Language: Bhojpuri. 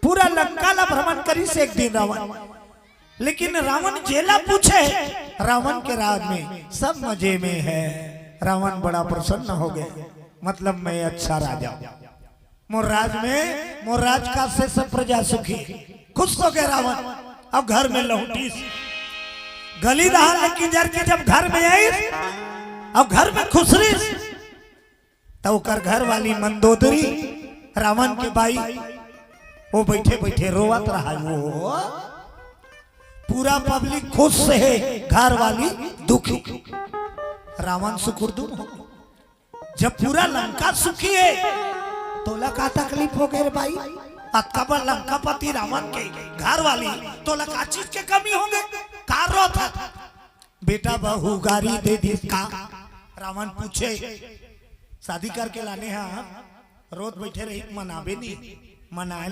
पूरा लंका ला भ्रमण करी से एक दिन रावण, लेकिन रावण जेला पूछे रावण के राज में सब मजे में है। रावण बड़ा प्रसन्न हो गए, मतलब मैं अच्छा राजा, मोर राज में मोर राज का से सब प्रजा सुखी, खुश हो गए रावण। अब घर में लौटी गली रहा, लेकिन जर के जब घर में आई अब घर में खुशरी तो कर घर वाली मंदोदरी रावण के भाई वो बैठे बैठे रोवत रहा। वो पूरा पब्लिक खुश से है, घर वाली दुखी। रावण सुकुर्दुम हो, जब पूरा लंका सुखी है तो लका तकलीफ हो गए भाई। अकबर लंकापति रावण के घर वाली तो लका चीज के कमी होंगे का रो था। बेटा बहू गाड़ी दे दी का रावण पूछे, शादी करके लाने हैं रोज बैठे रही मनावे नहीं मनाए